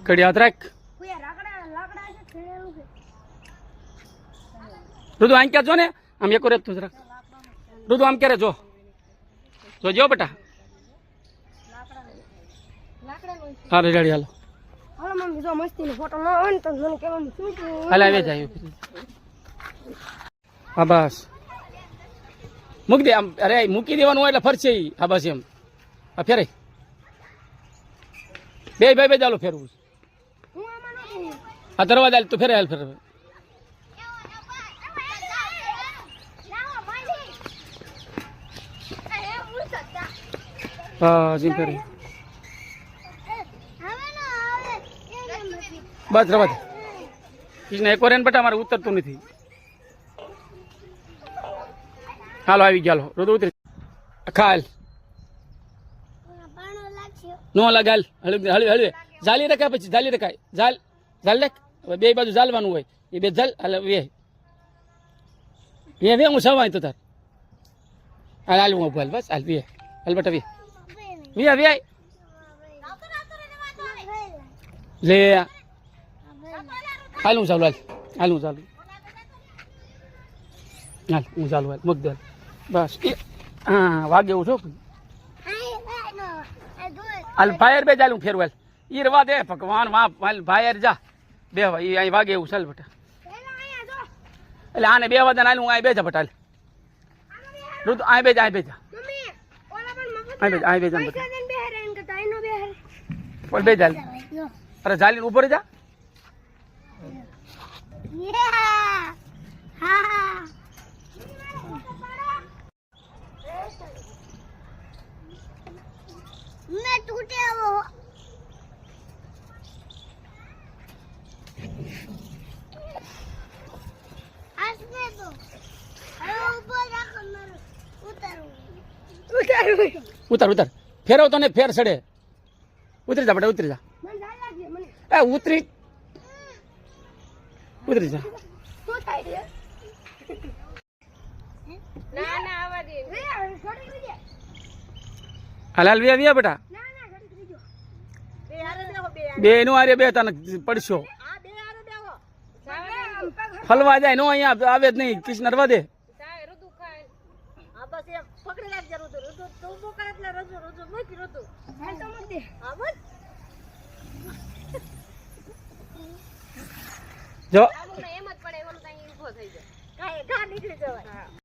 કડી હાથ રાખ રુદુ આમ ક્યાં જો ને આમ એક રેત તું રાખ રુદુ આમ ક્યારે જો જો બેટા હા રેડી હાલો હાલો મમ્મી જો મસ્તીનો ફોટો ન હોય ને તો મને કેવાનું શું હાલ આવે જાય હા બસ મૂકી દે આમ અરે મૂકી દેવાનું હોય એટલે ફરશે હા બસ એમ હા ફેરે બે ભાઈ બે ચાલો ફેરવું હા દરવાજા તું ફેરે હાલ ફેર હા જી ફેરે બસ રવા દે કૃષ્ણ એક વાર એને બેટા મારે ઉતરતું નથી હાલો આવી ગયા રોદ ઉતરી ખાલ નો લાગે હાલ હળવે હળવે જાલી રખાય પછી જાલી રખાય ઝાલ રાખ બે બાજુ ઝાલવાનું હોય એ બે ઝાલ હાલ વે હું સવાય તો તાર હાલ હાલ હું હાલ બસ હાલ વે હાલ બેટા વે લે હાલ હું ચાલુ હાલ હું ચાલુ હાલ હું ચાલુ હાલ મૂક દે બસ હા વાગે એવું છો હાલ ભાયર બે ચાલ હું ફેરવું હાલ ઈ રવા દે ભગવાન હાલ ભાયર જા બે એ અહીં વાગે એવું ચાલ બેટા એટલે આને બે વાદા હાલ હું અહીં બેજા બેટા હાલ રુદ અહીં બેજા અહીં બેજા અહીં બેજા બેજા પણ બે ચાલ અરે ચાલીને ઉપર જા ઉતાર ફેરવ તો ને ફેર સડે ઉતરી જા બેટા ઉતરી જા એ ઉતરી જા હાલ વે બેટા બે નું આરે બે તને પડશો ફલવા જાય નો અહીંયા આવે જ નહીં કૃષ્ણ રવા દે જો